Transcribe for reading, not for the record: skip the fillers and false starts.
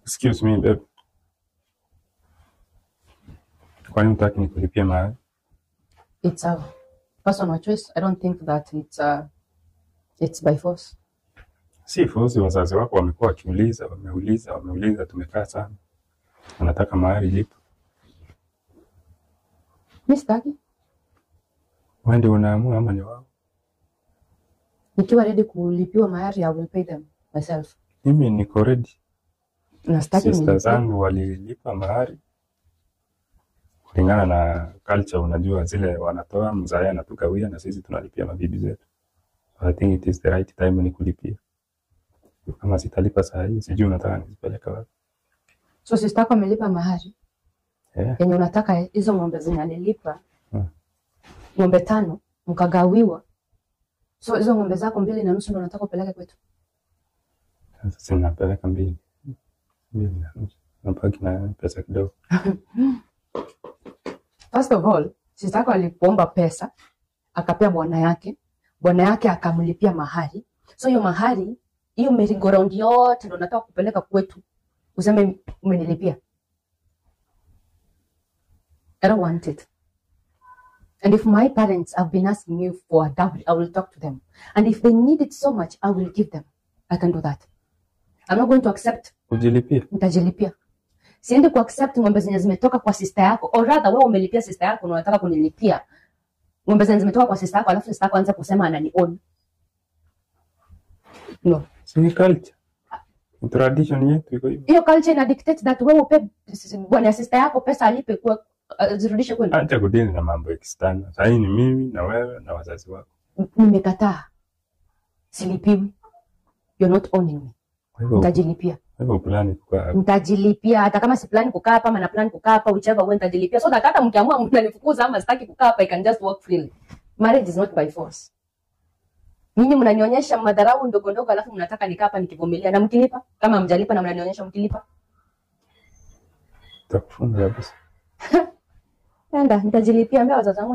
Excuse me, babe. Kwani hutaki nikulipie mahari? It's a personal choice. I don't think that it's by force. Si force, wazazi wako wamekuwa wameuliza, tumekaa sana. Wanataka mahari lipo. Mimi sitaki. Wewe ndio unaamua ama ni wao? Nikiwa ready kulipiwa mahari, I will pay them myself. Mimi niko ready. Na sitaki Sister zangu walilipa mahari. Kulingana na culture, unajua zile wanatoa mzae anatugawia na sisi tunalipia mabibi zetu. So I think it is the right time nikulipia. Kama sitalipa saa hii, sijui unataka nizipeleke wapi. So sister yako amelipa mahari. Yenye unataka hizo ng'ombe zinalilipa. Ng'ombe 5 mkagawiwa. So hizo ng'ombe zako 2.5 ndio unataka upeleke kwetu. Sasa sinapeleka 2.5. Napaki na pesa kidogo. First of all, sister yako alipoomba pesa, akapea bwana yake akamlipia mahari. So hiyo mahari, hiyo merry-go-round yote ndio nataka kupeleka kwetu. Useme umenilipia. I don't want it. And if my parents have been asking me for a dowry, I will talk to them. And if they need it so much, I will give them. I can do that. I'm not going to accept. Ujilipia? Nitajilipia. Siendi ku accept ng'ombe zenye zimetoka kwa sister yako. Or rather, wewe umelipia sister yako na unataka kunilipia. Ng'ombe zenye zimetoka kwa sister yako, alafu sister yako anza kusema anani-own. No. Si culture. Tradition yetu iko hivyo. Hiyo culture ina dictate that wewe upe bwana sister yako pesa alipe kwa zirudishe kwenu. Acha kudini na mambo external. Sasa ni mimi na wewe na wazazi wako. Nimekataa. Silipiwi. You're not owning me. Nitajilipia. Wewe plani kukaa hapa. Nitajilipia hata kama si plan kukaa hapa ama na plan kukaa hapa, whichever way nitajilipia. So that hata mkiamua mnanifukuza ama sitaki kukaa hapa, I can just walk freely. Marriage is not by force. Ninyi mnanionyesha madharau ndogo ndogo alafu mnataka nikaa hapa nikivumilia na mkilipa. Kama mjalipa na mnanionyesha mkilipa. Takufunga basi. Nenda, nitajilipia mbele wazazi wangu